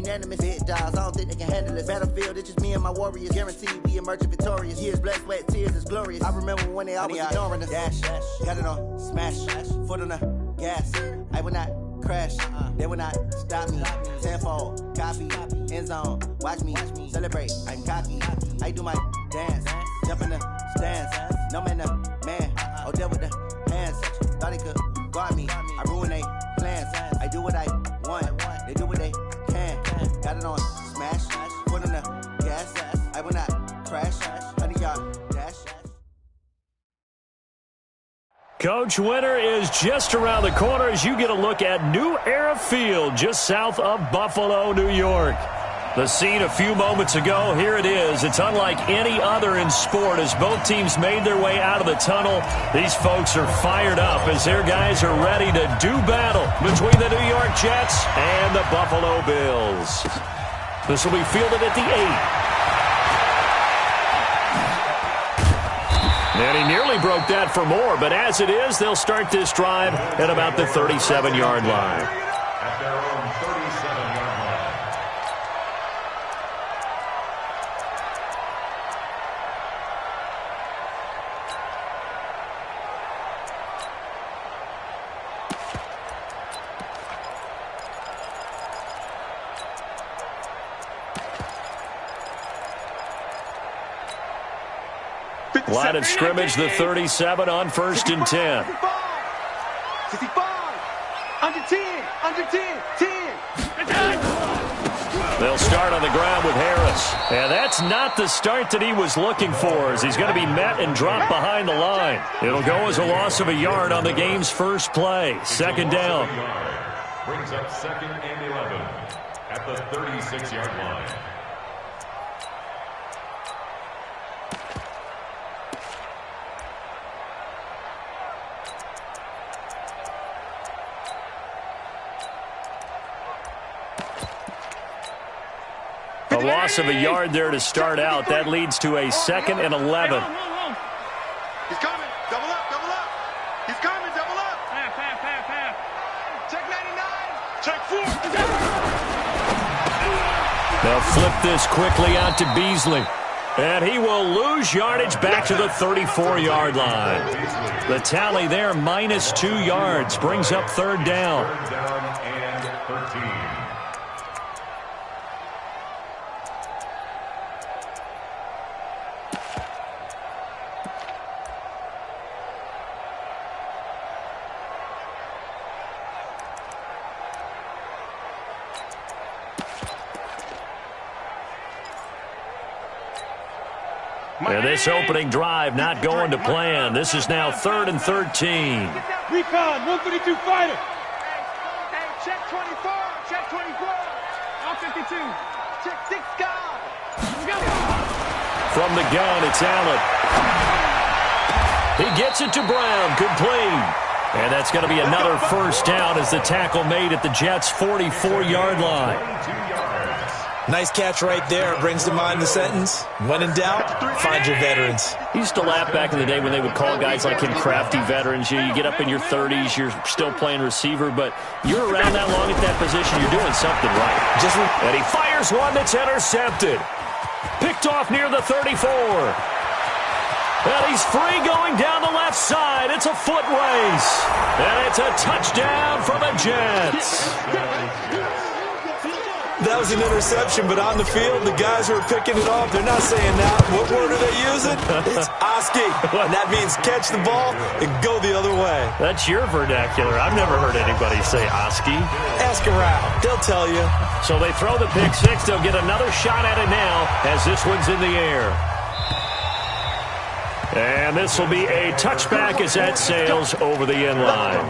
unanimous. Big dogs, I don't think they can handle this. Battlefield, it's just me and my warriors. Guaranteed we emerge victorious. Years, blood, sweat, tears, it's glorious. I remember when they always ignoring us. Dash, got it on, smash, foot on the gas. I will not crash, they will not stop me. Tenfold, copy, end zone, watch me celebrate. I'm cocky, I do my dance, jump in the stands. No man, man, oh, deal with the hands. Thought he could guard me, I ruin they plans. I do what I want, they do what they can. Got it on, smash, foot on the gas. I will not crash, 100-yard dash. Coach, winter is just around the corner as you get a look at New Era Field just south of Buffalo, New York. The scene a few moments ago, here it is. It's unlike any other in sport as both teams made their way out of the tunnel. These folks are fired up as their guys are ready to do battle between the New York Jets and the Buffalo Bills. This will be fielded at the 8. And he nearly broke that for more, but as it is, they'll start this drive at about the 37-yard line. At their own 37-yard line. Line of scrimmage, the 37 on 1st and 10. 65, under 10, under 10, 10. They'll start on the ground with Harris. And that's not the start that he was looking for as he's going to be met and dropped behind the line. It'll go as a loss of a yard on the game's first play. 2nd down. Brings up 2nd and 11 at the 36-yard line. A loss of a yard there to start out. That leads to a 2nd and 11. He's coming. Double up, double up. He's coming, double up. Half. Check 99. Check 4. They'll flip this quickly out to Beasley. And he will lose yardage back to the 34-yard line. The tally there, -2 yards, brings up 3rd down. 3rd down and 13. And this opening drive not going to plan. This is now 3rd and 13. Recon, 132 fighter. Hey, check 24, check 24. All 52. Check 6 guard. From the gun, it's Allen. He gets it to Brown, complete. And that's going to be another 1st down as the tackle made at the Jets' 44-yard line. Nice catch right there. Brings to mind the sentence, when in doubt, find your veterans. He used to laugh back in the day when they would call guys like him crafty veterans. You get up in your 30s, you're still playing receiver, but you're around that long at that position, you're doing something right. And he fires one that's intercepted. Picked off near the 34. And he's free going down the left side. It's a foot race. And it's a touchdown for the Jets. That was an interception, but on the field, the guys who are picking it off, they're not saying that. What word are they using? It's Oski, and that means catch the ball and go the other way. That's your vernacular. I've never heard anybody say Oski. Ask around. They'll tell you. So they throw the pick six. They'll get another shot at it now as this one's in the air. And this will be a touchback as that sails over the end line.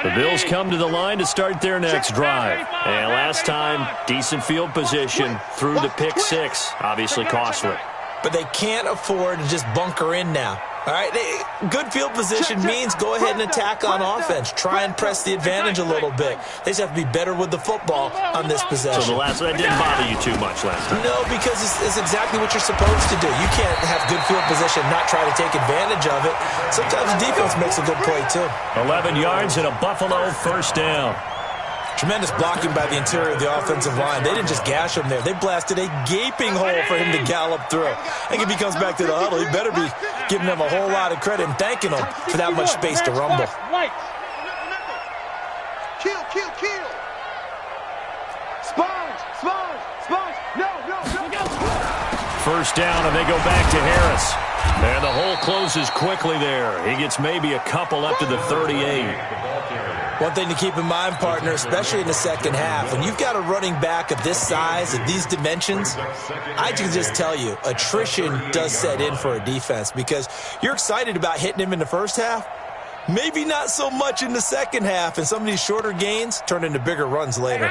The Bills come to the line to start their next drive. And last time, decent field position through the pick six. Obviously costly. But they can't afford to just bunker in now. All right, good field position means go ahead and attack on offense. Try and press the advantage a little bit. They just have to be better with the football on this possession. So the last one didn't bother you too much last time? No, because it's exactly what you're supposed to do. You can't have good field position and not try to take advantage of it. Sometimes the defense makes a good play, too. 11 yards and a Buffalo first down. Tremendous blocking by the interior of the offensive line. They didn't just gash him there. They blasted a gaping hole for him to gallop through. I think if he comes back to the huddle, he better be giving them a whole lot of credit and thanking them for that much space to rumble. Kill. Sponge. No. First down, and they go back to Harris. And the hole closes quickly there. He gets maybe a couple up to the 38. One thing to keep in mind, partner, especially in the second half, when you've got a running back of this size, of these dimensions, I can just tell you, attrition does set in for a defense because you're excited about hitting him in the first half, maybe not so much in the second half, and some of these shorter gains turn into bigger runs later.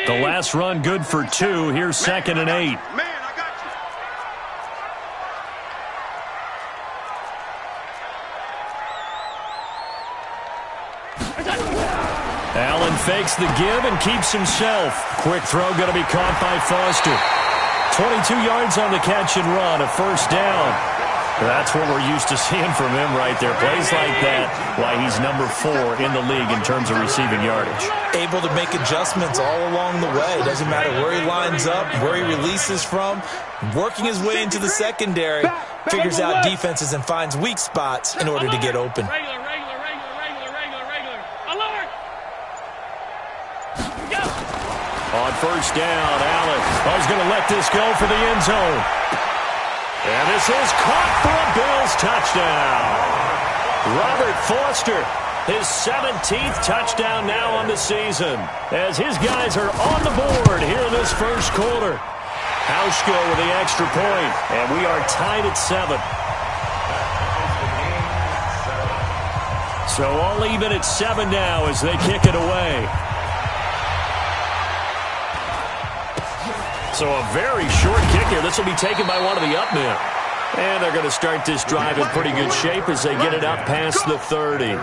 The last run good for 2. Here's 2nd and 8. Allen fakes the give and keeps himself. Quick throw going to be caught by Foster. 22 yards on the catch and run, a first down. That's what we're used to seeing from him right there. Plays like that, why he's number 4 in the league in terms of receiving yardage. Able to make adjustments all along the way. Doesn't matter where he lines up, where he releases from. Working his way into the secondary, figures out defenses and finds weak spots in order to get open. On first down, Allen is going to let this go for the end zone. And this is caught for a Bills touchdown. Robert Foster, his 17th touchdown now on the season, as his guys are on the board here in this first quarter. Hauschko with the extra point, and we are tied at 7. So all even at 7 now as they kick it away. So a very short kick here. This will be taken by one of the up men. And they're going to start this drive in pretty good shape as they get it up past the 30.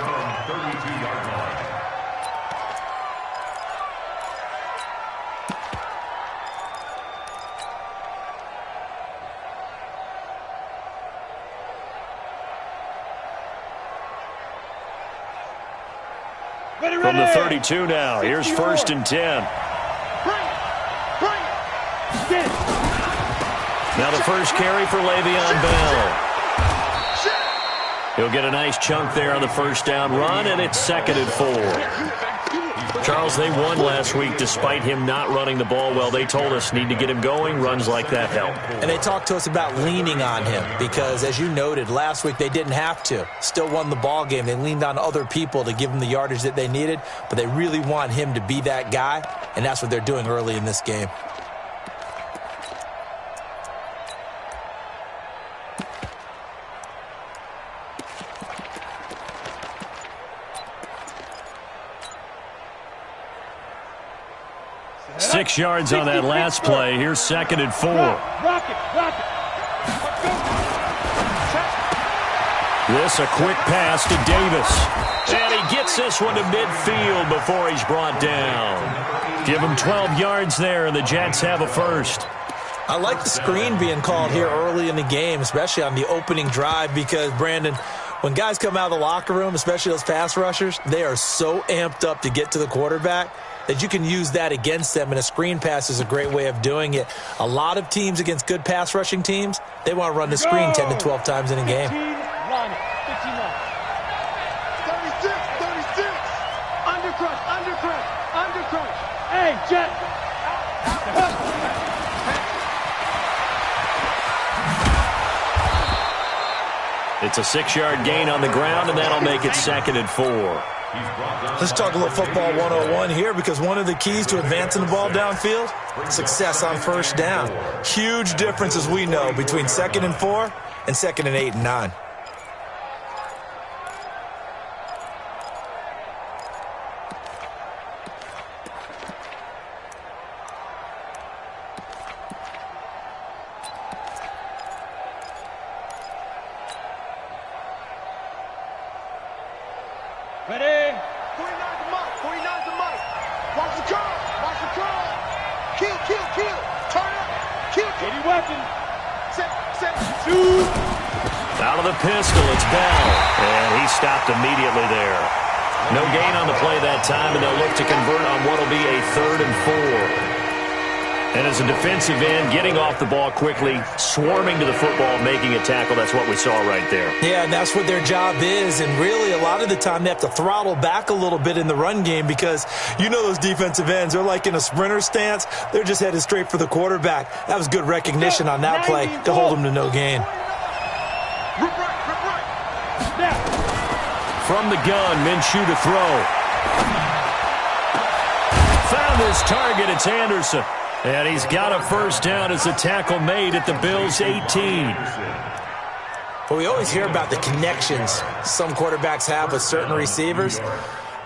From the 32 now, here's 1st and 10. Now the first carry for Le'Veon Bell. He'll get a nice chunk there on the first down run, and it's 2nd and 4. Charles, they won last week despite him not running the ball well. They told us need to get him going. Runs like that help. And they talked to us about leaning on him because, as you noted, last week they didn't have to. Still won the ball game. They leaned on other people to give them the yardage that they needed, but they really want him to be that guy, and that's what they're doing early in this game. Six yards on that last play. Here's 2nd and 4. This a quick pass to Davis. And he gets this one to midfield before he's brought down. Give him 12 yards there, and the Jets have a first. I like the screen being called here early in the game, especially on the opening drive, because, Brandon, when guys come out of the locker room, especially those pass rushers, they are so amped up to get to the quarterback that you can use that against them, and a screen pass is a great way of doing it. A lot of teams against good pass rushing teams, they want to run the screen 10 to 12 times in a game. 36. Undercrush. Hey, Jet. It's a 6-yard gain on the ground, and that'll make it 2nd and 4. Let's talk a little football 101 here, because one of the keys to advancing the ball downfield, success on first down. Huge difference, as we know, between 2nd and 4 and 2nd and 8 and 9. Ready? 49's a mic. 49's a mic. Watch the curl. Watch the curl. Kill, kill, kill. Turn up. Kill, kill. Any weapon. Set, shoot. Out of the pistol, it's Bell. And he stopped immediately there. No gain on the play that time, and they'll look to convert on what will be a 3rd and 4. And as a defensive end, getting off the ball quickly, swarming to the football, making a tackle, that's what we saw right there. Yeah, and that's what their job is. And really, a lot of the time, they have to throttle back a little bit in the run game because you know those defensive ends, they're like in a sprinter stance. They're just headed straight for the quarterback. That was good recognition on that play to hold them to no gain. From the gun, Minshew to throw. Found his target, it's Anderson. And he's got a first down as the tackle made at the Bills' 18. But we always hear about the connections some quarterbacks have with certain receivers.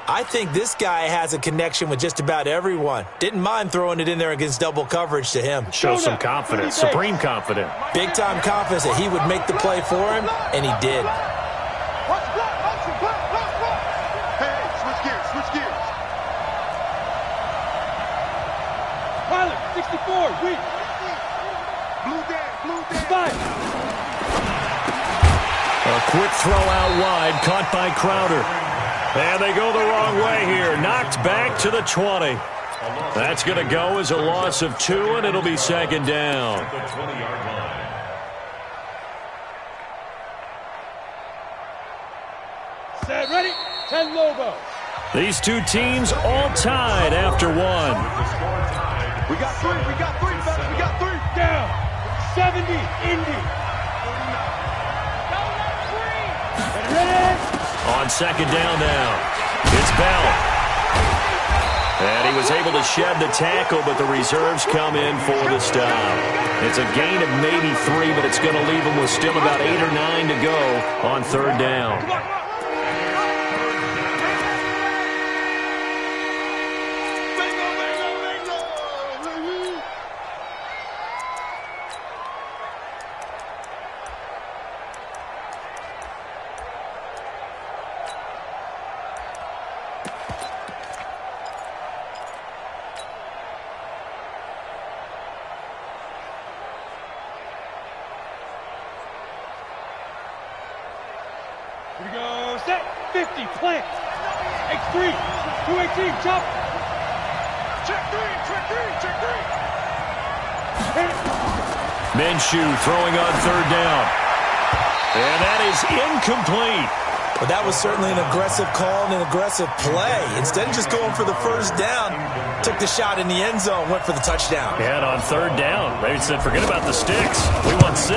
I think this guy has a connection with just about everyone. Didn't mind throwing it in there against double coverage to him. Shows some confidence, supreme confidence. Big-time confidence that he would make the play for him, and he did. Hey, switch gears. Pilot, 64, weak. Blue Dan. Five. A quick throw out wide, caught by Crowder. And they go the wrong way here. Knocked back to the 20. That's going to go as a loss of 2, and it'll be 2nd down. The 20-yard line. Set, ready? 10 Lobo. These two teams all tied after 1. We got three, fellas. We got 3. Down. 70, Indy. Ready? On 2nd down now, it's Bell. And he was able to shed the tackle, but the reserves come in for the stop. It's a gain of maybe 3, but it's going to leave them with still about 8 or 9 to go on 3rd down. Here we go, set, 50, plant. X3, 218, jump. Check 3. Minshew throwing on 3rd down. And that is incomplete. But that was certainly an aggressive call and an aggressive play. Instead of just going for the first down, took the shot in the end zone, went for the touchdown. And on 3rd down, they said, forget about the sticks. We want 6.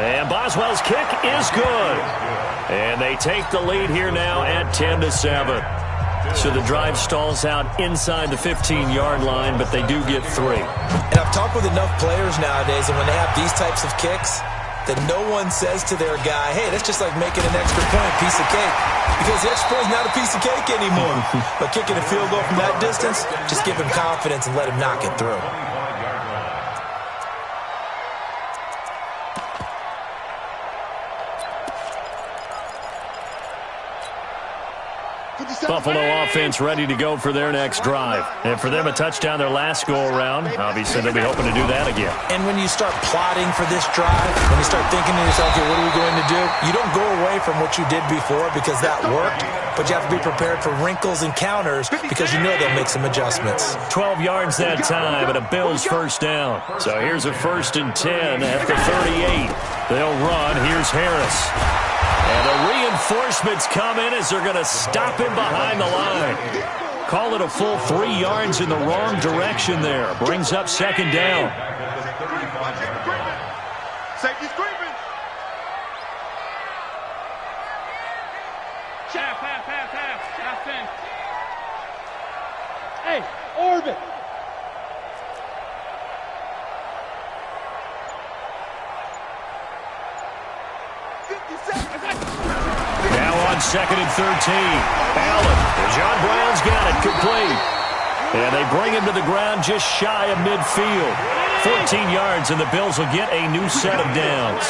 And Boswell's kick is good. And they take the lead here now at 10-7. So the drive stalls out inside the 15-yard line, but they do get 3. And I've talked with enough players nowadays, and when they have these types of kicks, that no one says to their guy, hey, that's just like making an extra point, piece of cake. Because the extra point is not a piece of cake anymore. But kicking a field goal from that distance, just give him confidence and let him knock it through. Buffalo offense ready to go for their next drive. And for them, a touchdown their last go-around. Obviously, they'll be hoping to do that again. And when you start plotting for this drive, when you start thinking to yourself, okay, what are we going to do? You don't go away from what you did before because that worked, but you have to be prepared for wrinkles and counters because you know they'll make some adjustments. 12 yards that time and a Bills first down. So here's a 1st and 10 at the 38. They'll run. Here's Harris. And the reinforcements come in as they're going to stop him behind the line. Call it a full 3 yards in the wrong direction there. Brings up 2nd down. Safety screaming. Half 10. Hey, orbit. Now on 2nd and 13. Allen. John Brown's got it. Complete. And they bring him to the ground just shy of midfield. 14 yards, and the Bills will get a new set of downs.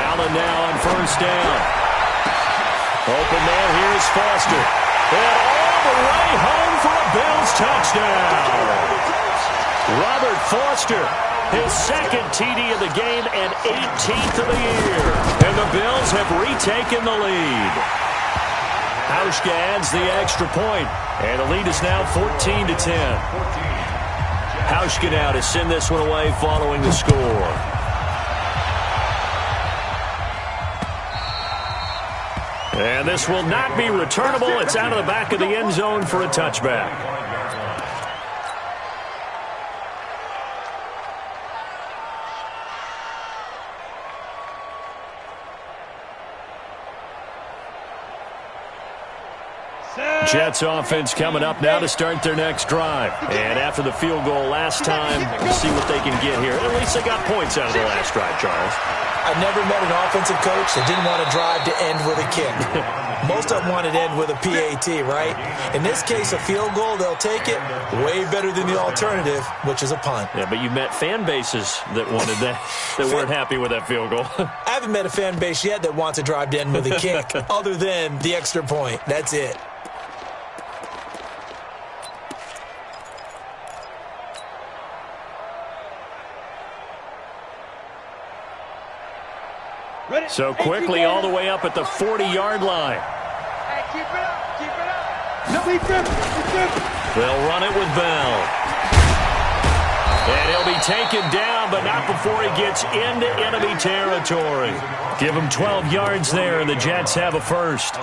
Allen first down. Open man here is Foster. And all the way home for a Bills touchdown. Robert Foster, his second TD of the game and 18th of the year. And the Bills have retaken the lead. Hauschka adds the extra point, and the lead is now 14-10. Hauschka now to send this one away following the score. And this will not be returnable. It's out of the back of the end zone for a touchback. Jets offense coming up now to start their next drive. And after the field goal last time, we'll see what they can get here. At least they got points out of the last drive, Charles. I never met an offensive coach that didn't want to drive to end with a kick. Most of them want to end with a PAT, right? In this case, a field goal, they'll take it way better than the alternative, which is a punt. Yeah, but you met fan bases that wanted that, that weren't happy with that field goal. I haven't met a fan base yet that wants to drive to end with a kick other than the extra point. That's it. So quickly all the way up at the 40-yard line. Hey, keep it up, keep it up. No, keep it. They'll run it with Bell. And he'll be taken down, but not before he gets into enemy territory. Give him 12 yards there, and the Jets have a first.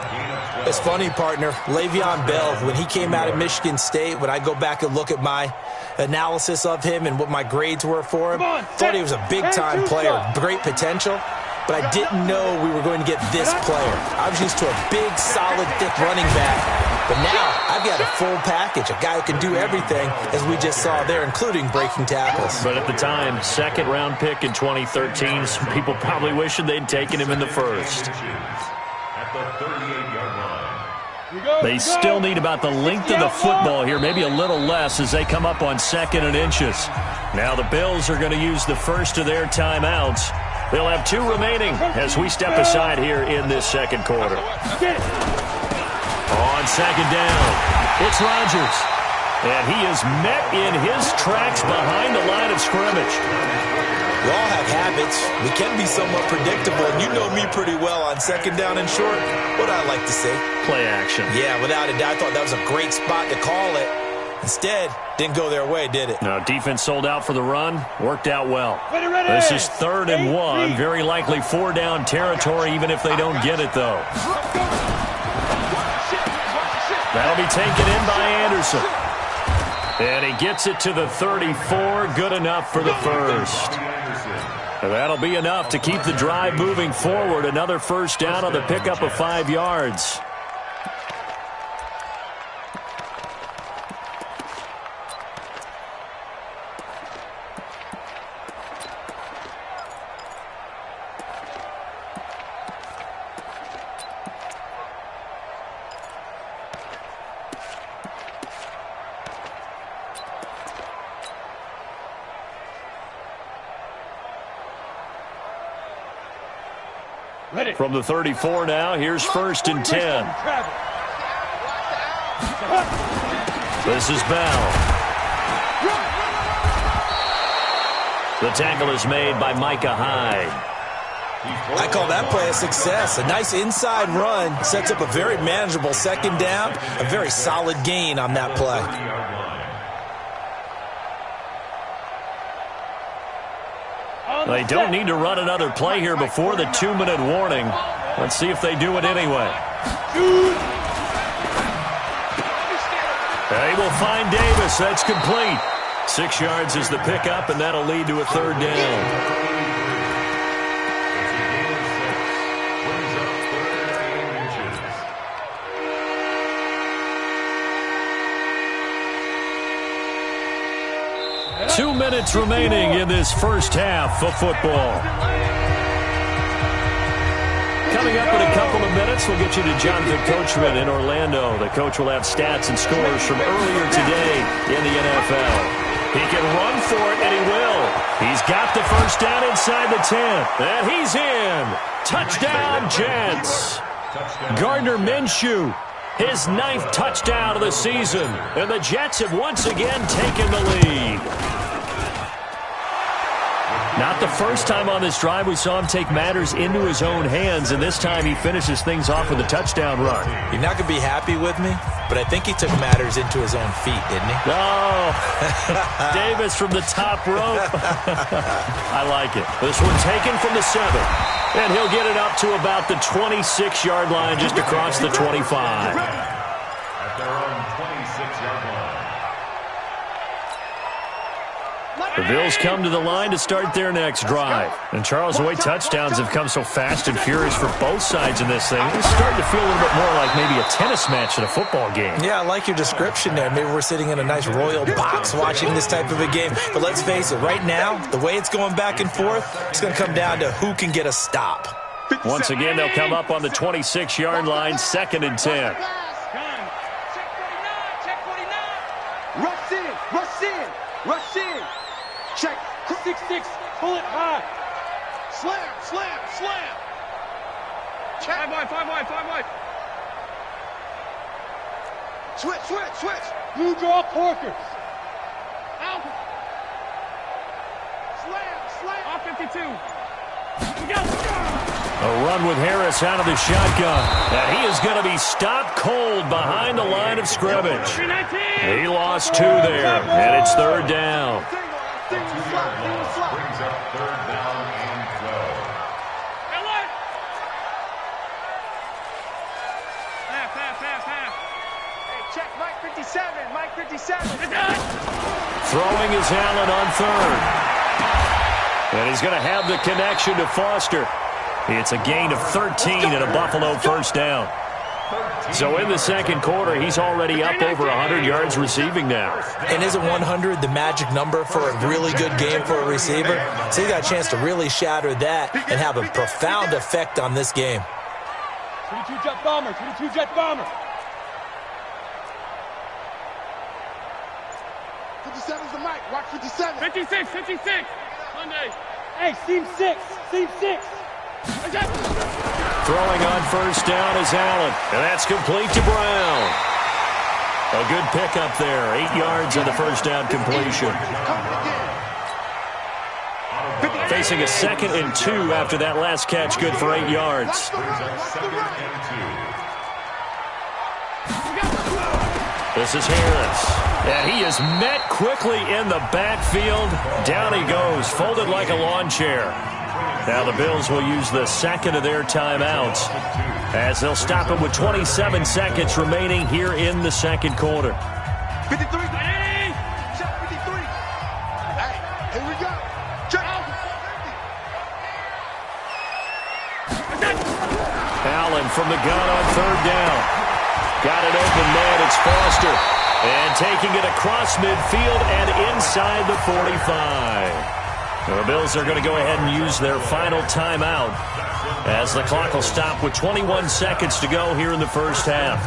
It's funny, partner. Le'Veon Bell, when he came out of Michigan State, when I go back and look at my analysis of him and what my grades were for him, thought he was a big-time player, great potential. But I didn't know we were going to get this player. I was used to a big, solid, thick running back. But now I've got a full package, a guy who can do everything, as we just saw there, including breaking tackles. But at the time, second-round pick in 2013, some people probably wishing they'd taken him in the first. At the 38-yard line. They still need about the length of the football here, maybe a little less, as they come up on 2nd and inches. Now the Bills are going to use the first of their timeouts. They'll have 2 remaining as we step aside here in this second quarter. On second down, it's Rodgers. And he is met in his tracks behind the line of scrimmage. We all have habits. We can be somewhat predictable, and you know me pretty well on second down and short. What I like to say? Play action. Yeah, without a doubt, I thought that was a great spot to call it. Instead, didn't go their way, did it? No, defense sold out for the run. Worked out well. This is 3rd and 1. Very likely 4-down territory, even if they don't get it, though. That'll be taken in by Anderson. And he gets it to the 34. Good enough for the first. And that'll be enough to keep the drive moving forward. Another first down on the pickup of 5 yards. From the 34 now, here's 1st and 10. This is Bell. The tackle is made by Micah Hyde. I call that play a success. A nice inside run sets up a very manageable second down, a very solid gain on that play. They don't need to run another play here before the 2-minute warning. Let's see if they do it anyway. They will find Davis. That's complete. 6 yards is the pickup, and that'll lead to a 3rd down. 2 minutes remaining in this first half of football. Coming up in a couple of minutes, we'll get you to Jonathan Coachman in Orlando. The coach will have stats and scores from earlier today in the NFL. He can run for it, and he will. He's got the first down inside the 10. And he's in. Touchdown, Jets. Gardner Minshew, his 9th touchdown of the season. And the Jets have once again taken the lead. Not the first time on this drive we saw him take matters into his own hands, and this time he finishes things off with a touchdown run. You're not going to be happy with me, but I think he took matters into his own feet, didn't he? Oh, Davis from the top rope. I like it. This one taken from the 7, and he'll get it up to about the 26-yard line, just across the 25. At their own 26-yard line. The Bills come to the line to start their next drive. And Charles, the way touchdowns have come so fast and furious for both sides in this thing, it's starting to feel a little bit more like maybe a tennis match in a football game. Yeah, I like your description there. Maybe we're sitting in a nice royal box watching this type of a game. But let's face it, right now, the way it's going back and forth, it's going to come down to who can get a stop. Once again, they'll come up on the 26-yard line, 2nd and 10. Rush in, rush in, rush in. Check. 6-6. Pull it high. Slam, slam, slam. Check. 5 wide. Switch. Blue draw corkers. Out. Slam. Off 52. We got A run with Harris out of the shotgun. And he is going to be stopped cold behind the line of scrimmage. He lost 2 there, and it's 3rd down. Brings up 3rd down and 12. Half. Hey, check Mike 57. Throwing is Allen on 3rd. And he's going to have the connection to Foster. It's a gain of 13 and a Buffalo first down. So in the second quarter, he's already up over 100 yards receiving now. And isn't 100 the magic number for a really good game for a receiver? So he got a chance to really shatter that and have a profound effect on this game. 22 jet bomber. 57's the mic. Watch 57. 56. Monday. Hey, seam 6. Throwing on first down is Allen. And that's complete to Brown. A good pickup there. 8 yards on the first down completion. Facing a 2nd and 2 after that last catch, good for 8 yards. This is Harris. And he is met quickly in the backfield. Down he goes, folded like a lawn chair. Now the Bills will use the 2nd of their timeouts as they'll stop him with 27 seconds remaining here in the second quarter. 53. Check 53. Hey, here we go. Check. Allen from the gun on 3rd down. Got it open man. It's Foster. And taking it across midfield and inside the 45. The Bills are going to go ahead and use their final timeout as the clock will stop with 21 seconds to go here in the first half.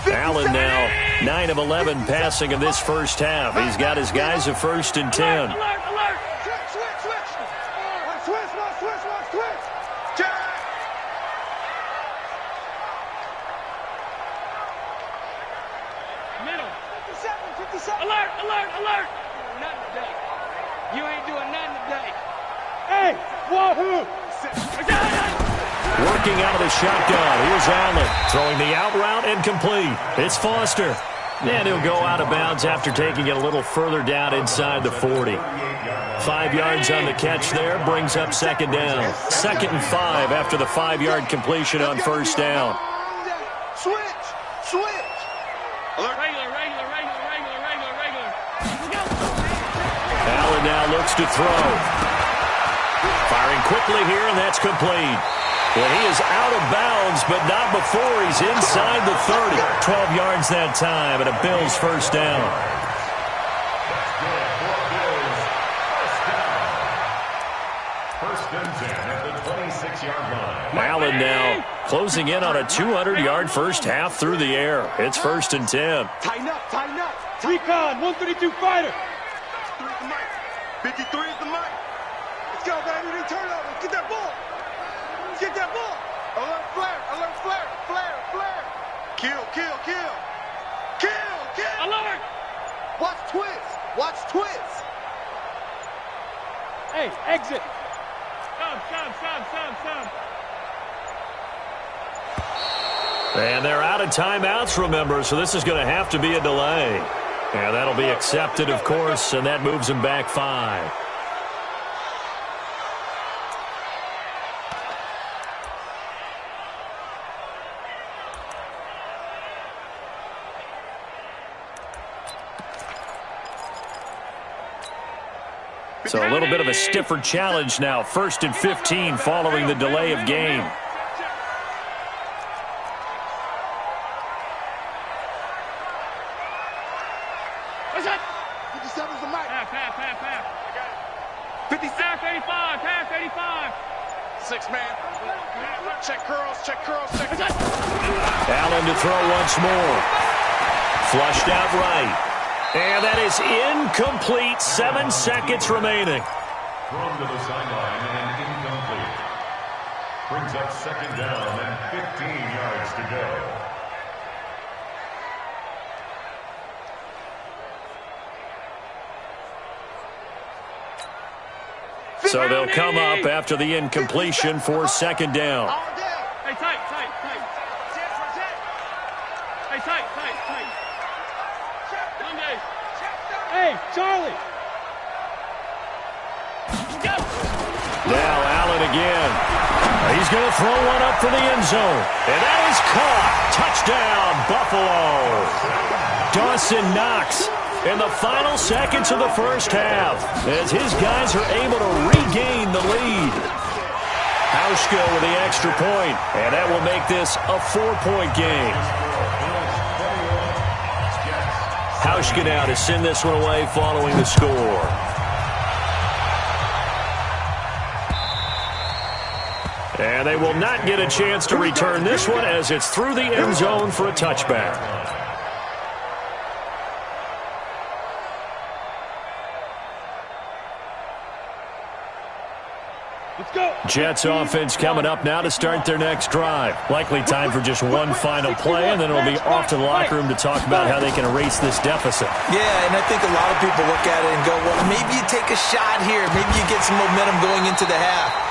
Allen now 9 of 11 passing in this first half. He's got his guys at 1st and 10. Alert! Nothing today. You ain't doing nothing today. Hey, wahoo! Working out of the shotgun. Here's Allen throwing the out route and complete. It's Foster. And he'll go out of bounds after taking it a little further down inside the 40. 5 yards on the catch there brings up 2nd down. 2nd and 5 after the 5-yard completion on first down. Switch! Regular. Allen now looks to throw. Firing quickly here, and that's complete. Well, he is out of bounds, but not before he's inside the 30. 12 yards that time, and a Bills first down. First and 10 at the 26. 6-yard line. Allen now closing in on a 200-yard first half through the air. It's 1st and 10. Tighten up, tighten up. Recon, 132 fighter. 53 is the mic. Let's go, baby. They turn over. Get that ball. Get that ball. Alert flare. Alert flare. Flare. Flare. Kill. Kill. Kill. Kill. Kill. Alert. Watch twist. Watch twist. Hey, exit. Some. And they're out of timeouts, remember, so this is going to have to be a delay. And that'll be accepted, of course, and that moves them back 5. So a little bit of a stiffer challenge now. 1st and 15 following the delay of game. What's that? 57 is the mic. Pass. 56. Pass 85, pass 85. 6 man. Check curls. Check curls. Check. Allen to throw once more. Flushed out right. And that is incomplete. 7 seconds remaining. Thrown to the sideline and incomplete. Brings up 2nd down and 15 yards to go. So they'll come up after the incompletion for 2nd down. Hey, tight. Hey, tight. Monday. Hey, Charlie. Now Allen again. He's going to throw one up for the end zone. And that is caught. Touchdown, Buffalo. Dawson Knox in the final seconds of the first half as his guys are able to regain the lead. Hauschka with the extra point, and that will make this a 4-point game. Hauschka now to send this one away following the score. And they will not get a chance to return this one as it's through the end zone for a touchback. Jets offense coming up now to start their next drive. Likely time for just one final play, and then it'll be off to the locker room to talk about how they can erase this deficit. Yeah, and I think a lot of people look at it and go, well, maybe you take a shot here. Maybe you get some momentum going into the half.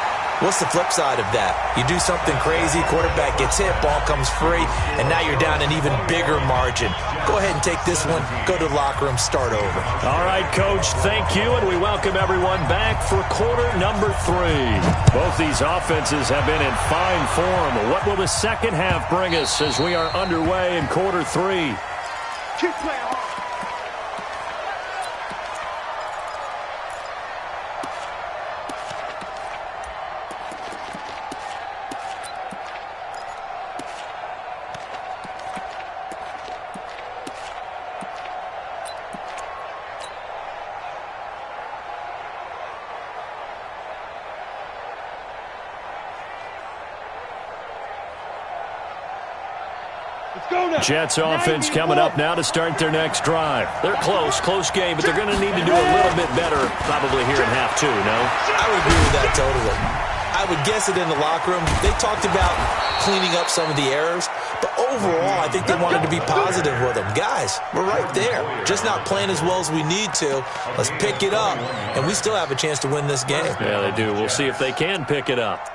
What's the flip side of that? You do something crazy, quarterback gets hit, ball comes free, and now you're down an even bigger margin. Go ahead and take this one, go to the locker room, start over. All right, Coach, thank you, and we welcome everyone back for quarter number 3. Both these offenses have been in fine form. What will the second half bring us as we are underway in quarter 3? Keep playing hard. Jets offense coming up now to start their next drive. They're close game, but they're going to need to do a little bit better probably here in half 2, no? I would agree with that totally. I would guess it in the locker room. They talked about cleaning up some of the errors, but overall, I think they wanted to be positive with them. Guys, we're right there. Just not playing as well as we need to. Let's pick it up, and we still have a chance to win this game. Yeah, they do. We'll see if they can pick it up.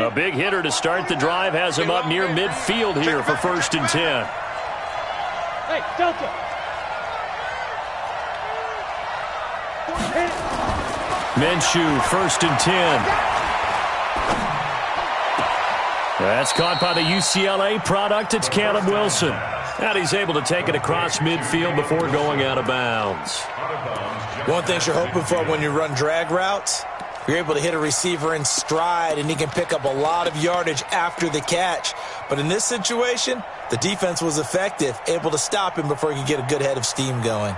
A big hitter to start the drive has him up near midfield here for 1st and 10. Hey, Delta. Minshew, 1st and 10. That's caught by the UCLA product. It's Caleb Wilson. And he's able to take it across midfield before going out of bounds. One thing you're hoping for when you run drag routes, You're able to hit a receiver in stride, and he can pick up a lot of yardage after the catch. But in this situation, the defense was effective, able to stop him before he could get a good head of steam going.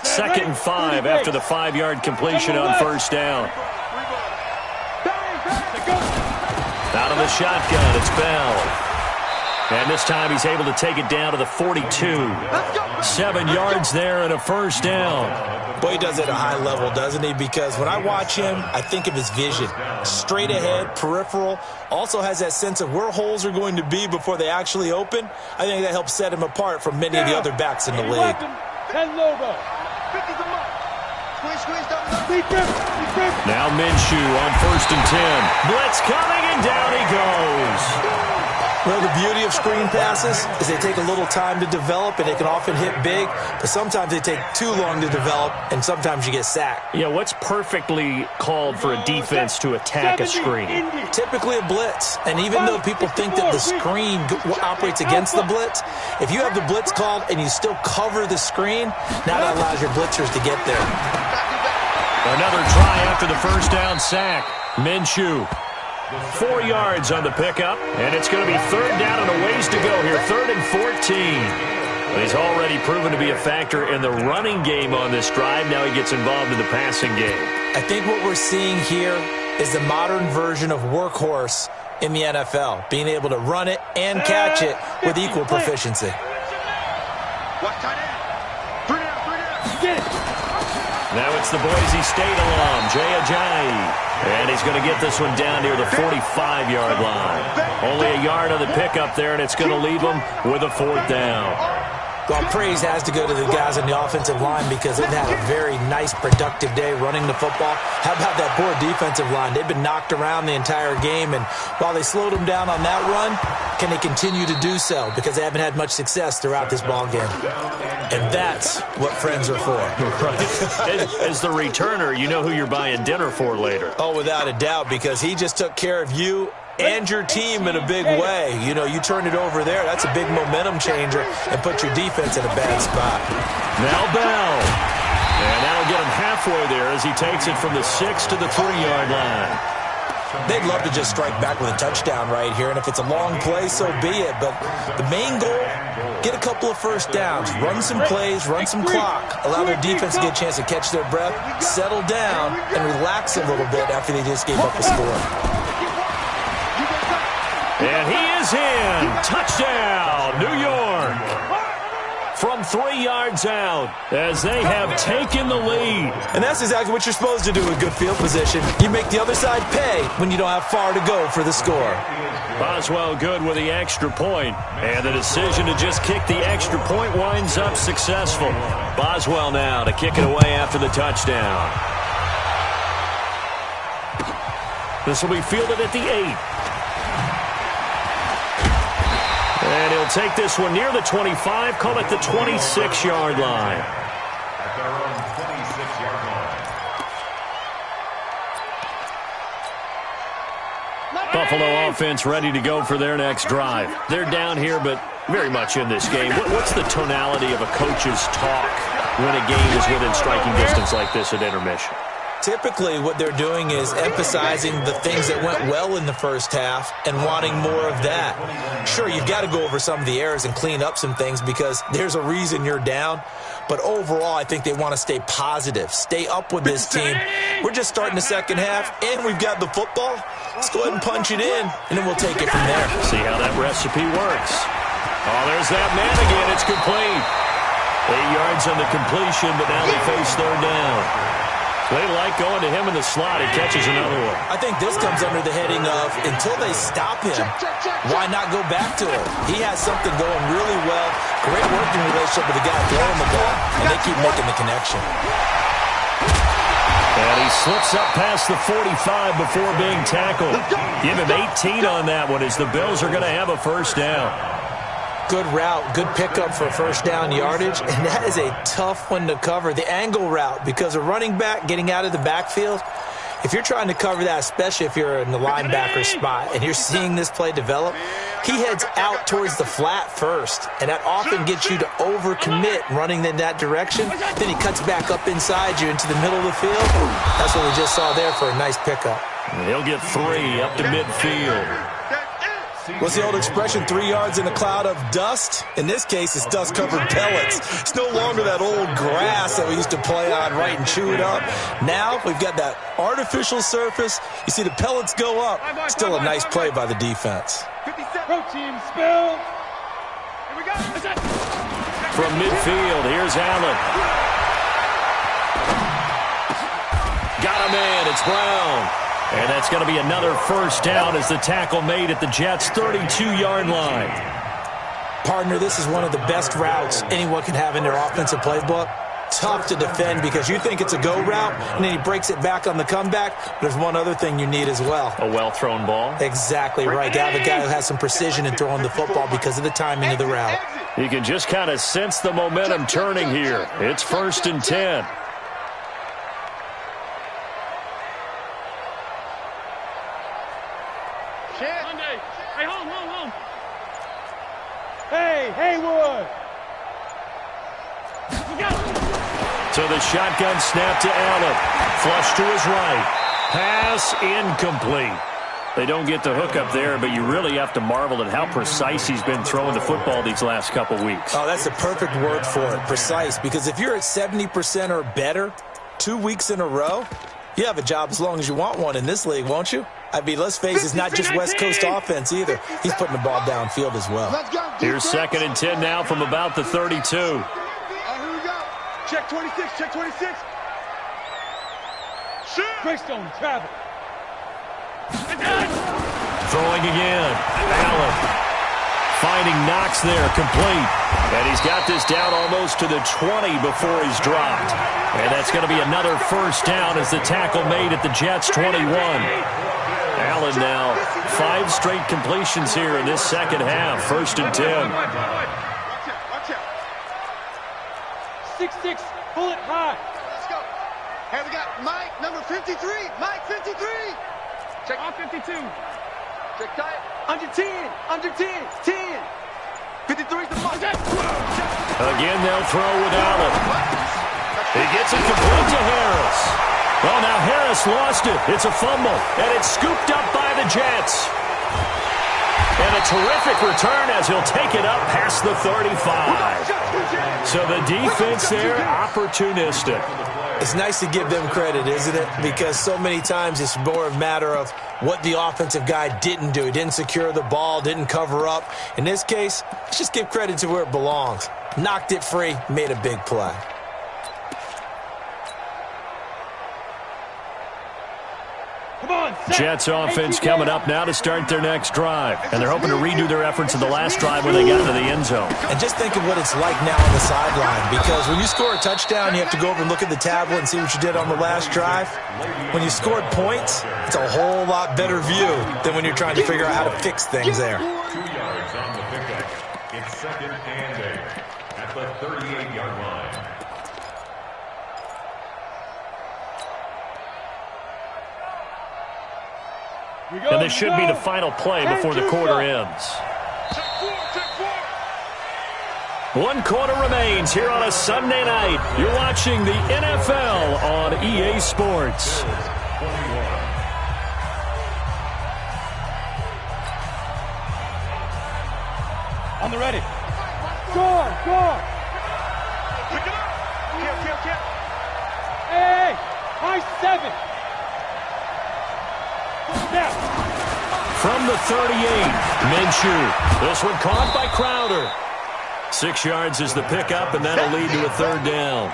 2nd and 5 after the 5-yard completion on first down. Out of the shotgun, it's Bell. And this time he's able to take it down to the 42. 7 yards there and a first down. Boy, he does it at a high level, doesn't he? Because when I watch him, I think of his vision. Straight ahead, peripheral. Also has that sense of where holes are going to be before they actually open. I think that helps set him apart from many of the other backs in the league. Now Minshew on 1st and 10. Blitz coming, and down he goes. Well, the beauty of screen passes is they take a little time to develop, and they can often hit big, but sometimes they take too long to develop, and sometimes you get sacked. Yeah, what's perfectly called for a defense to attack a screen? Typically a blitz, and even though people think that the screen operates against the blitz, if you have the blitz called and you still cover the screen, now that allows your blitzers to get there. Another try after the first down sack. Minshew. 4 yards on the pickup, and it's going to be 3rd down and a ways to go here. 3rd and 14. But he's already proven to be a factor in the running game on this drive. Now he gets involved in the passing game. I think what we're seeing here is the modern version of workhorse in the NFL, being able to run it and catch it with equal proficiency. Now it's the Boise State alum, Jay Ajayi. And he's going to get this one down near the 45-yard line. Only a yard on the pickup there, and it's going to leave him with a 4th down. Well, praise has to go to the guys on the offensive line because they've had a very nice, productive day running the football. How about that poor defensive line? They've been knocked around the entire game, and while they slowed them down on that run, can they continue to do so? Because they haven't had much success throughout this ball game. And that's what friends are for. Right. As the returner, you know who you're buying dinner for later. Oh, without a doubt, because he just took care of you and your team in a big way. You know, you turn it over there, that's a big momentum changer and put your defense in a bad spot. Now Bell. And that'll get him halfway there as he takes it from the 6 to the 3-yard line. They'd love to just strike back with a touchdown right here, and if it's a long play, so be it. But the main goal, get a couple of first downs, run some plays, run some clock, allow their defense to get a chance to catch their breath, settle down, and relax a little bit after they just gave up a score. And he is in. Touchdown, New York. From 3 yards out as they have taken the lead. And that's exactly what you're supposed to do with good field position. You make the other side pay when you don't have far to go for the score. Boswell good with the extra point. And the decision to just kick the extra point winds up successful. Boswell now to kick it away after the touchdown. This will be fielded at the 8. And he'll take this one near the 25, call it the 26-yard line. At their own 26-yard line. Buffalo offense ready to go for their next drive. They're down here, but very much in this game. What's the tonality of a coach's talk when a game is within striking distance like this at intermission? Typically, what they're doing is emphasizing the things that went well in the first half and wanting more of that. Sure, you've got to go over some of the errors and clean up some things because there's a reason you're down. But overall, I think they want to stay positive, stay up with this team. We're just starting the second half, and we've got the football. Let's go ahead and punch it in, and then we'll take it from there. See how that recipe works. Oh, there's that man again. It's complete. 8 yards on the completion, but now they face 3rd down. They like going to him in the slot. He catches another one. I think this comes under the heading of until they stop him, why not go back to him? He has something going really well. Great working relationship with the guy throwing the ball, and they keep making the connection. And he slips up past the 45 before being tackled. Give him 18 on that one as the Bills are going to have a first down. Good route, good pickup for first down yardage, and that is a tough one to cover. The angle route, because a running back getting out of the backfield, If you're trying to cover that, especially if you're in the linebacker spot and you're seeing this play develop, he heads out towards the flat first, and that often gets you to overcommit running in that direction. Then he cuts back up inside you into the middle of the field. That's what we just saw there for a nice pickup. He'll get 3 up to midfield. What's the old expression, 3 yards in a cloud of dust? In this case, it's dust-covered pellets. It's no longer that old grass that we used to play on, right, and chew it up. Now we've got that artificial surface. You see the pellets go up. Still a nice play by the defense. Protein spill. Here we go. From midfield, here's Allen. Got a man, it's Brown. And that's going to be another first down as the tackle made at the Jets' 32-yard line. Partner, this is one of the best routes anyone can have in their offensive playbook. Tough to defend because you think it's a go route, and then he breaks it back on the comeback. There's one other thing you need as well. A well-thrown ball. Exactly right. To have a guy who has some precision in throwing the football because of the timing of the route. You can just kind of sense the momentum turning here. It's 1st and 10. Hey, home. Hey, Haywood. So the shotgun snap to Allen. Flush to his right. Pass incomplete. They don't get the hook up there, but you really have to marvel at how precise he's been throwing the football these last couple weeks. Oh, that's the perfect word for it, precise. Because if you're at 70% or better 2 weeks in a row, you have a job as long as you want one in this league, won't you? I mean, let's face it, it's not just West Coast offense either. He's putting the ball downfield as well. Here's 2nd and 10 now from about the 32. Here we go. Check 26, check 26. Shoot. Greystone travel. Throwing again. Allen. Finding Knox there, complete. And he's got this down almost to the 20 before he's dropped. And that's going to be another first down as the tackle made at the Jets' 21. Allen now 5 straight completions here in this second half. 1st and 10. Watch out. 6'6", bullet high. Let's go. Here we got Mike, number 53. Mike, 53. Check. I'm 52. Check tight. Under 10. 10. 53 is the mark. Again, they'll throw with Allen. He gets it complete to Harris. Well, now Harris lost it. It's a fumble, and it's scooped up by the Jets. And a terrific return as he'll take it up past the 35. So the defense there, opportunistic. It's nice to give them credit, isn't it? Because so many times it's more a matter of what the offensive guy didn't do. He didn't secure the ball, didn't cover up. In this case, let's just give credit to where it belongs. Knocked it free, made a big play. Jets offense coming up now to start their next drive. And they're hoping to redo their efforts in the last drive when they got into the end zone. And just think of what it's like now on the sideline. Because when you score a touchdown, you have to go over and look at the tablet and see what you did on the last drive. When you scored points, it's a whole lot better view than when you're trying to figure out how to fix things there. 2 yards on the pickup. It's 2nd and 8 at the 38-yard line. And this should be the final play before the quarter ends. One quarter remains here on a Sunday night. You're watching the NFL on EA Sports. On the ready. Score. Pick it up. Kill. Hey, high 7. Snap. From the 38, Minshew. This one caught by Crowder. 6 yards is the pickup, and that'll lead to a 3rd down.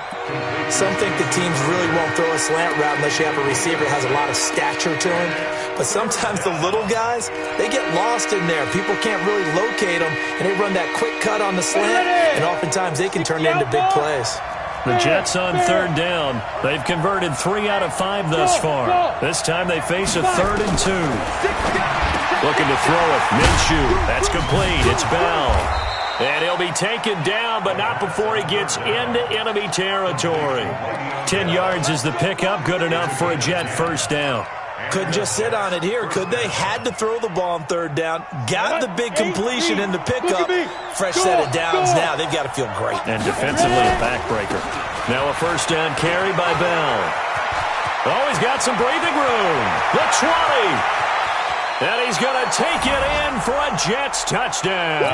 Some think the teams really won't throw a slant route unless you have a receiver that has a lot of stature to him. But sometimes the little guys, they get lost in there. People can't really locate them, and they run that quick cut on the slant, and oftentimes they can turn it into big plays. The Jets on 3rd down. They've converted 3 out of 5 thus far. This time they face a 3rd and 2. Looking to throw it. Minshew. That's complete. It's Bell. And he'll be taken down, but not before he gets into enemy territory. 10 yards is the pickup, good enough for a Jet first down. Couldn't just sit on it here, could they? Had to throw the ball on third down. Got the big completion in the pickup. Fresh set of downs now. They've got to feel great. And defensively a backbreaker. Now a first down carry by Bell. Oh, he's got some breathing room. The 20. And he's going to take it in for a Jets touchdown.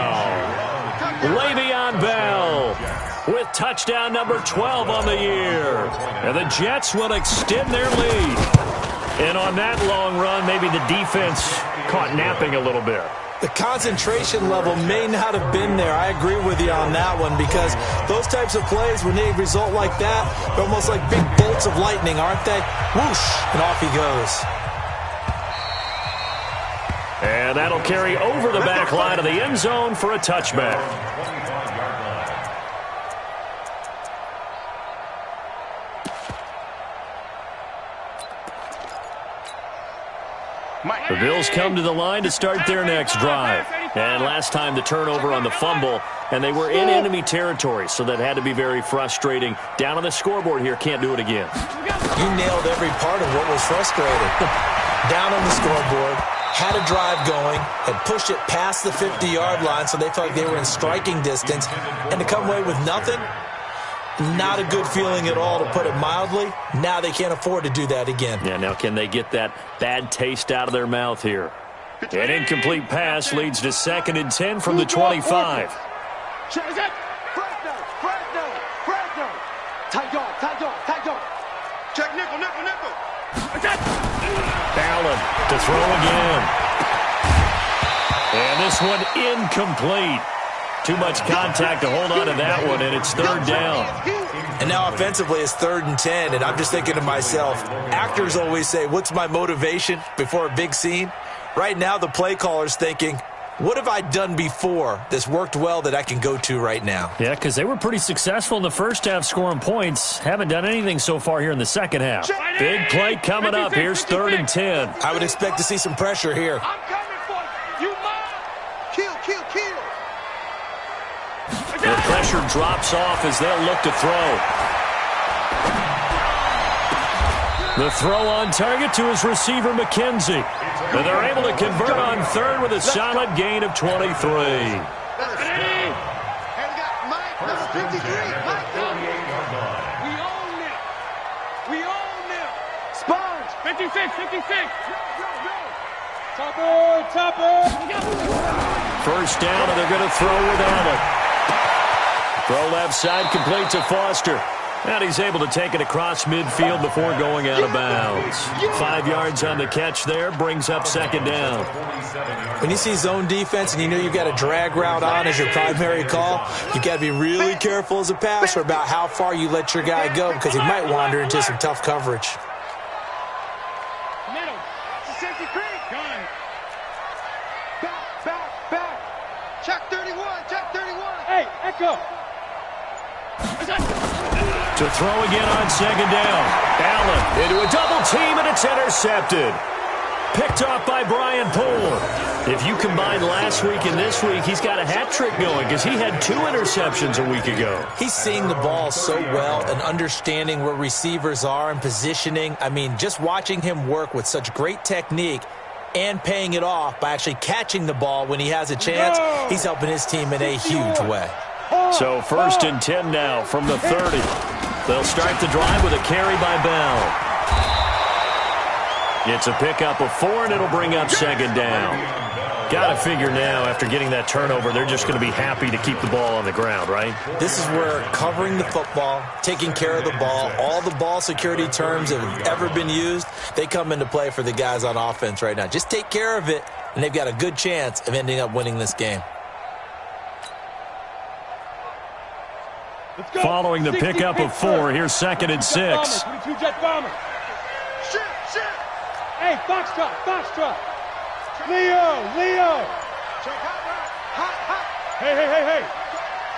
Le'Veon Bell with touchdown number 12 on the year. And the Jets will extend their lead. And on that long run, maybe the defense caught napping a little bit. The concentration level may not have been there. I agree with you on that one because those types of plays, when they result like that, they're almost like big bolts of lightning, aren't they? Whoosh, and off he goes. And that'll carry over the back line of the end zone for a touchback. The Bills come to the line to start their next drive. And last time the turnover on the fumble, and they were in enemy territory, so that had to be very frustrating. Down on the scoreboard here, can't do it again. You nailed every part of what was frustrating. Down on the scoreboard, had a drive going, had pushed it past the 50-yard line, so they felt like they were in striking distance, and to come away with nothing, not a good feeling at all, to put it mildly. Now they can't afford to do that again. Yeah, now can they get that bad taste out of their mouth here? An incomplete pass leads to 2nd and 10 from the 25. Fresno. Tight dog. Check nickel. Allen to throw again. And this one incomplete. Too much contact to hold on to that one, and it's 3rd down. And now offensively it's 3rd and 10, and I'm just thinking to myself, actors always say, what's my motivation before a big scene? Right now the play caller's thinking, what have I done before that's worked well that I can go to right now? Yeah, because they were pretty successful in the first half scoring points. Haven't done anything so far here in the second half. Big play coming up. Here's 3rd and 10. I would expect to see some pressure here. I'm coming for you. You mine. Kill. The pressure drops off as they'll look to throw. The throw on target to his receiver, McKenzie. And they're able to convert on 3rd with a solid gain of 23. And we got Mike, number 53. Mike, we own them. Sponge. 56. Topper. First down, and they're going to throw with Allen. Throw left side, complete to Foster. And he's able to take it across midfield before going out of bounds. 5 yards on the catch there, brings up 2nd down. When you see zone defense and you know you've got a drag route on as your primary call, you've got to be really careful as a passer about how far you let your guy go because he might wander into some tough coverage. Middle. Safety creek. Gun. Back. Check 31. Hey, Echo. To throw again on 2nd down. Allen into a double team, and it's intercepted. Picked off by Brian Poole. If you combine last week and this week, he's got a hat trick going because he had 2 interceptions a week ago. He's seeing the ball so well and understanding where receivers are and positioning. I mean, just watching him work with such great technique and paying it off by actually catching the ball when he has a chance, he's helping his team in a huge way. So 1st and 10 now from the 30. They'll start the drive with a carry by Bell. It's a pickup of 4, and it'll bring up 2nd down. Got to figure now, after getting that turnover, they're just going to be happy to keep the ball on the ground, right? This is where covering the football, taking care of the ball, all the ball security terms that have ever been used, they come into play for the guys on offense right now. Just take care of it, and they've got a good chance of ending up winning this game. Following the pickup of 4, here's 2nd and 6. 22 Jet bomber. Shit. Hey, Foxtrot. Leo. Check hot. Hey.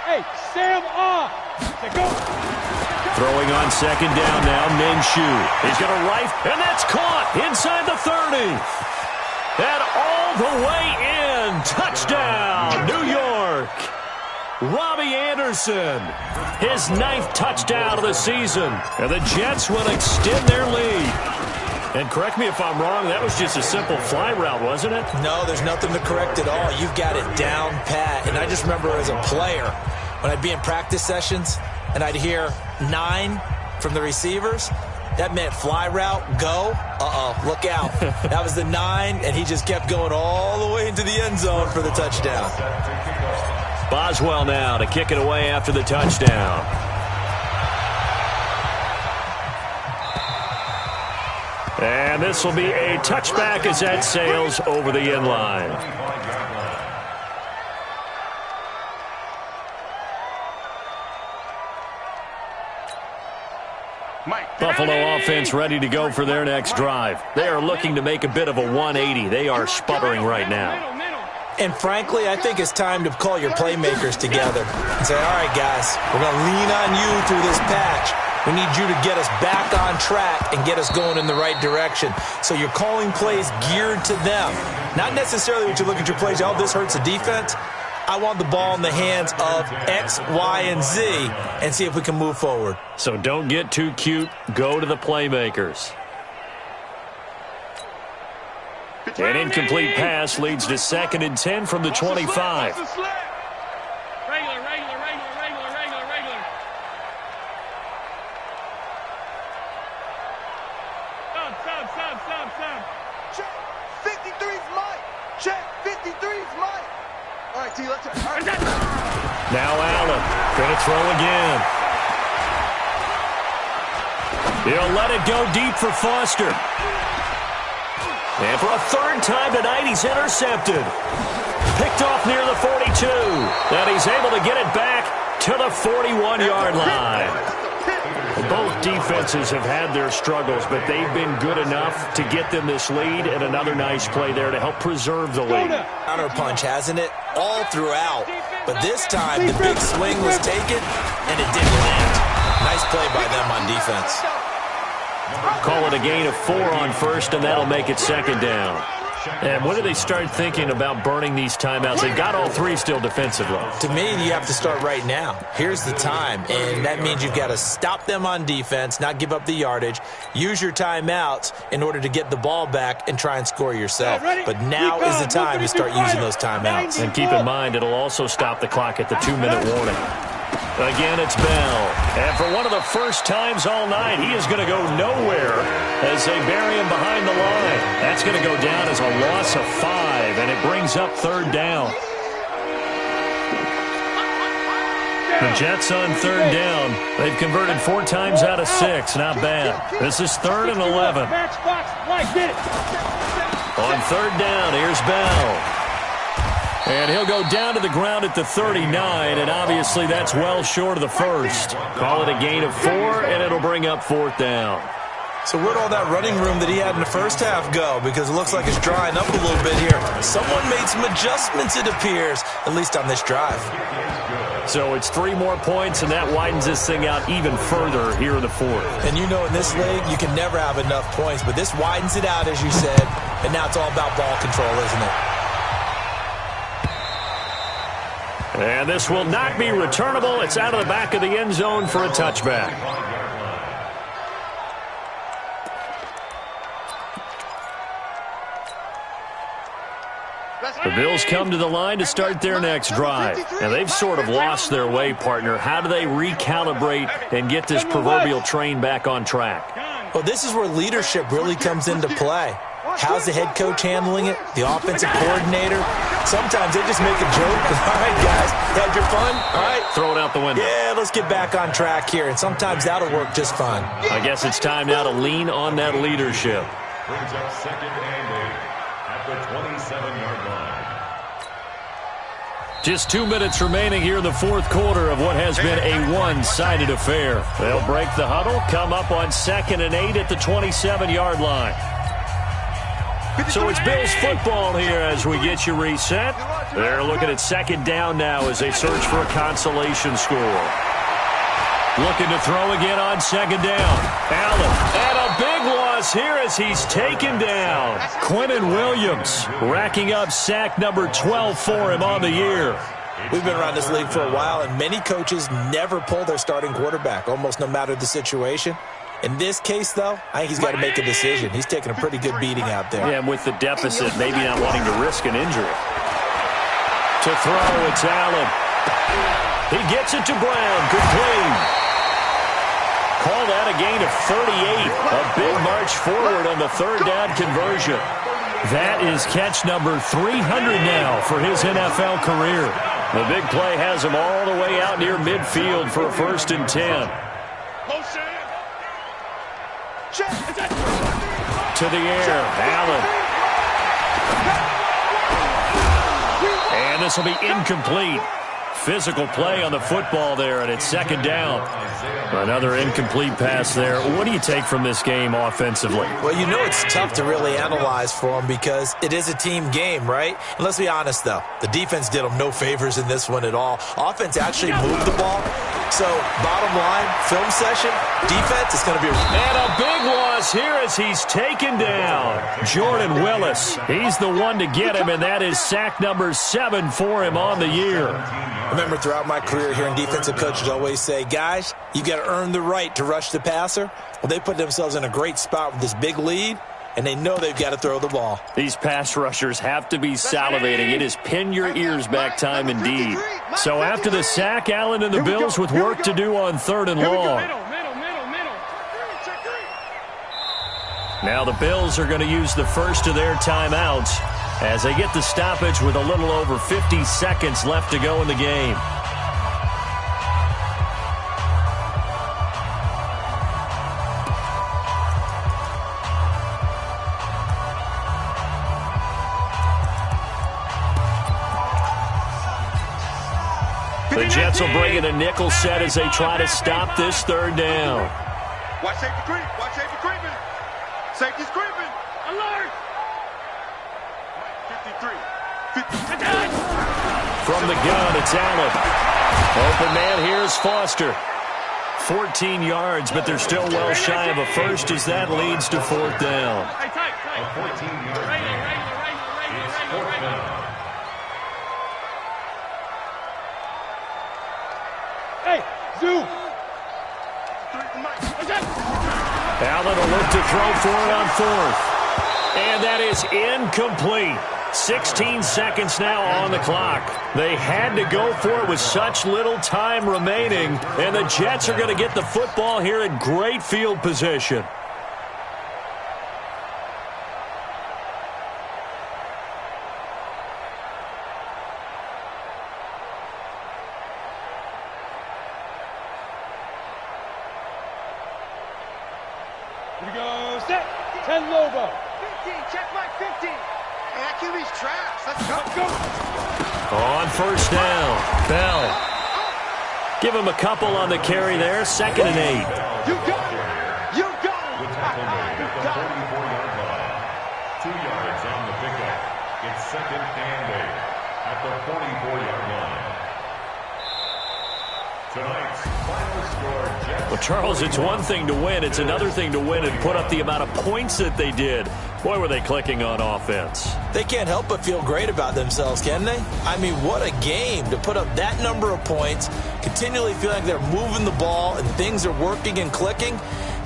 Hey, Sam off. Go. Throwing on 2nd down now, Minshew. He's going to right, and that's caught inside the 30. And all the way in. Touchdown, New York. Robbie Anderson, his 9th touchdown of the season. And the Jets will extend their lead. And correct me if I'm wrong, that was just a simple fly route, wasn't it? No, there's nothing to correct at all. You've got it down pat. And I just remember as a player, when I'd be in practice sessions and I'd hear 9 from the receivers, that meant fly route, go, look out. That was the 9, and he just kept going all the way into the end zone for the touchdown. Boswell now to kick it away after the touchdown. And this will be a touchback as that sails over the end line. Buffalo offense ready to go for their next drive. They are looking to make a bit of a 180. They are sputtering right now. And frankly, I think it's time to call your playmakers together and say, all right, guys, we're going to lean on you through this patch. We need you to get us back on track and get us going in the right direction. So you're calling plays geared to them. Not necessarily when you look at your plays, oh, this hurts the defense. I want the ball in the hands of X, Y, and Z and see if we can move forward. So don't get too cute. Go to the playmakers. An incomplete pass leads to 2nd and 10 from the 25. Check. 53's Mike. Check. 53's Mike. All right, T, let's go. Now Allen going to throw again. He'll let it go deep for Foster. And for a 3rd time tonight, he's intercepted. Picked off near the 42. And he's able to get it back to the 41-yard line. Both defenses have had their struggles, but they've been good enough to get them this lead, and another nice play there to help preserve the lead. Counter punch, hasn't it? All throughout. But this time, the big swing was taken, and it didn't land. Nice play by them on defense. Call it a gain of 4 on 1st, and that'll make it 2nd down. And when do they start thinking about burning these timeouts? They've got all 3 still defensively. To me, you have to start right now. Here's the time, and that means you've got to stop them on defense, not give up the yardage, use your timeouts in order to get the ball back and try and score yourself. But now is the time to start using those timeouts. And keep in mind, it'll also stop the clock at the 2-minute warning. Again, it's Bell. And for one of the first times all night, he is going to go nowhere as they bury him behind the line. That's going to go down as a loss of 5, and it brings up 3rd down. The Jets on 3rd down. They've converted 4 times out of 6. Not bad. This is 3rd and 11. On 3rd down, here's Bell. And he'll go down to the ground at the 39, and obviously that's well short of the 1st. Call it a gain of 4, and it'll bring up 4th down. So where'd all that running room that he had in the first half go? Because it looks like it's drying up a little bit here. Someone made some adjustments, it appears, at least on this drive. So it's 3 more points, and that widens this thing out even further here in the 4th. And you know in this league, you can never have enough points, but this widens it out, as you said, and now it's all about ball control, isn't it? And this will not be returnable. It's out of the back of the end zone for a touchback. The Bills come to the line to start their next drive. And they've sort of lost their way, partner. How do they recalibrate and get this proverbial train back on track? Well, this is where leadership really comes into play. How's the head coach handling it? The offensive coordinator? Sometimes they just make a joke. All right, guys, had your fun? All right. Throw it out the window. Yeah, let's get back on track here. And sometimes that'll work just fine. I guess it's time now to lean on that leadership. Brings up 2nd and 8 at the 27-yard line. Just 2 minutes remaining here in the 4th quarter of what has been a one-sided affair. They'll break the huddle, come up on 2nd and 8 at the 27-yard line. So it's Bills football here as we get you reset. They're looking at 2nd down now as they search for a consolation score. Looking to throw again on 2nd down. Allen, and a big loss here as he's taken down. Quentin Williams racking up sack number 12 for him on the year. We've been around this league for a while, and many coaches never pull their starting quarterback, almost no matter the situation. In this case, though, I think he's got to make a decision. He's taking a pretty good beating out there. Yeah, and with the deficit, maybe not wanting to risk an injury. To throw, it's Allen. He gets it to Brown. Complete. Call that a gain of 38. A big march forward on the third down conversion. That is catch number 300 now for his NFL career. The big play has him all the way out near midfield for a 1st and 10. To the air, Allen. And this will be incomplete. Physical play on the football there, and it's 2nd down. Another incomplete pass there. What do you take from this game offensively? Well, you know it's tough to really analyze for them because it is a team game, right? And let's be honest, though. The defense did them no favors in this one at all. Offense actually moved the ball. So, bottom line, film session, defense is going to be... And a big loss here as he's taken down. Jordan Willis, he's the one to get him, and that is sack number 7 for him on the year. Remember, throughout my career here in defensive coaches always say, guys, you got to earn the right to rush the passer. Well, they put themselves in a great spot with this big lead, and they know they've got to throw the ball. These pass rushers have to be salivating. It is pin your ears back time indeed. So after the sack, Allen and the Bills with work to do on 3rd and long. Now the Bills are going to use the first of their timeouts as they get the stoppage with a little over 50 seconds left to go in the game. The Jets will bring in a nickel set as they try to stop this 3rd down. Watch safety creep. Watch safety creeping. Safety's creeping. Alert. 53. From the gun, it's Allen. Open man here is Foster. 14 yards, but they're still well shy of a first as that leads to 4th down. A 14-yard gain. It's 4th down. Hey, Zoo. Allen will look to throw for it on 4th. And that is incomplete. 16 seconds now on the clock. They had to go for it with such little time remaining. And the Jets are going to get the football here in great field position. Here we go. Set. 10 Lobo. 15. Check my 15. Hey, that QB's trash. Let's go. Let's go. On 1st down, Bell. Give him a couple on the carry there. 2nd and 8. You got it. You got it. The tackle made at the 44-yard line. 2 yards on the pickup. It's 2nd and 8 at the 44-yard line. Tonight's final score, Jets. Well, Charles, it's one thing to win. It's another thing to win and put up the amount of points that they did. Boy, were they clicking on offense. They can't help but feel great about themselves, can they? I mean, what a game to put up that number of points, continually feel like they're moving the ball and things are working and clicking.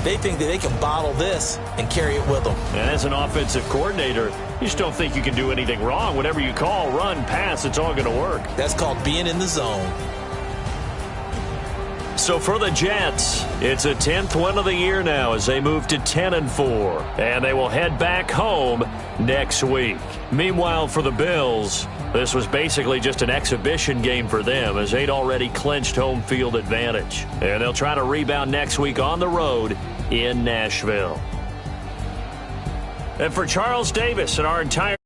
They think that they can bottle this and carry it with them. And as an offensive coordinator, you just don't think you can do anything wrong. Whatever you call, run, pass, it's all going to work. That's called being in the zone. So for the Jets, it's a 10th win of the year now as they move to 10-4. And they will head back home next week. Meanwhile, for the Bills, this was basically just an exhibition game for them as they'd already clinched home field advantage. And they'll try to rebound next week on the road in Nashville. And for Charles Davis and our entire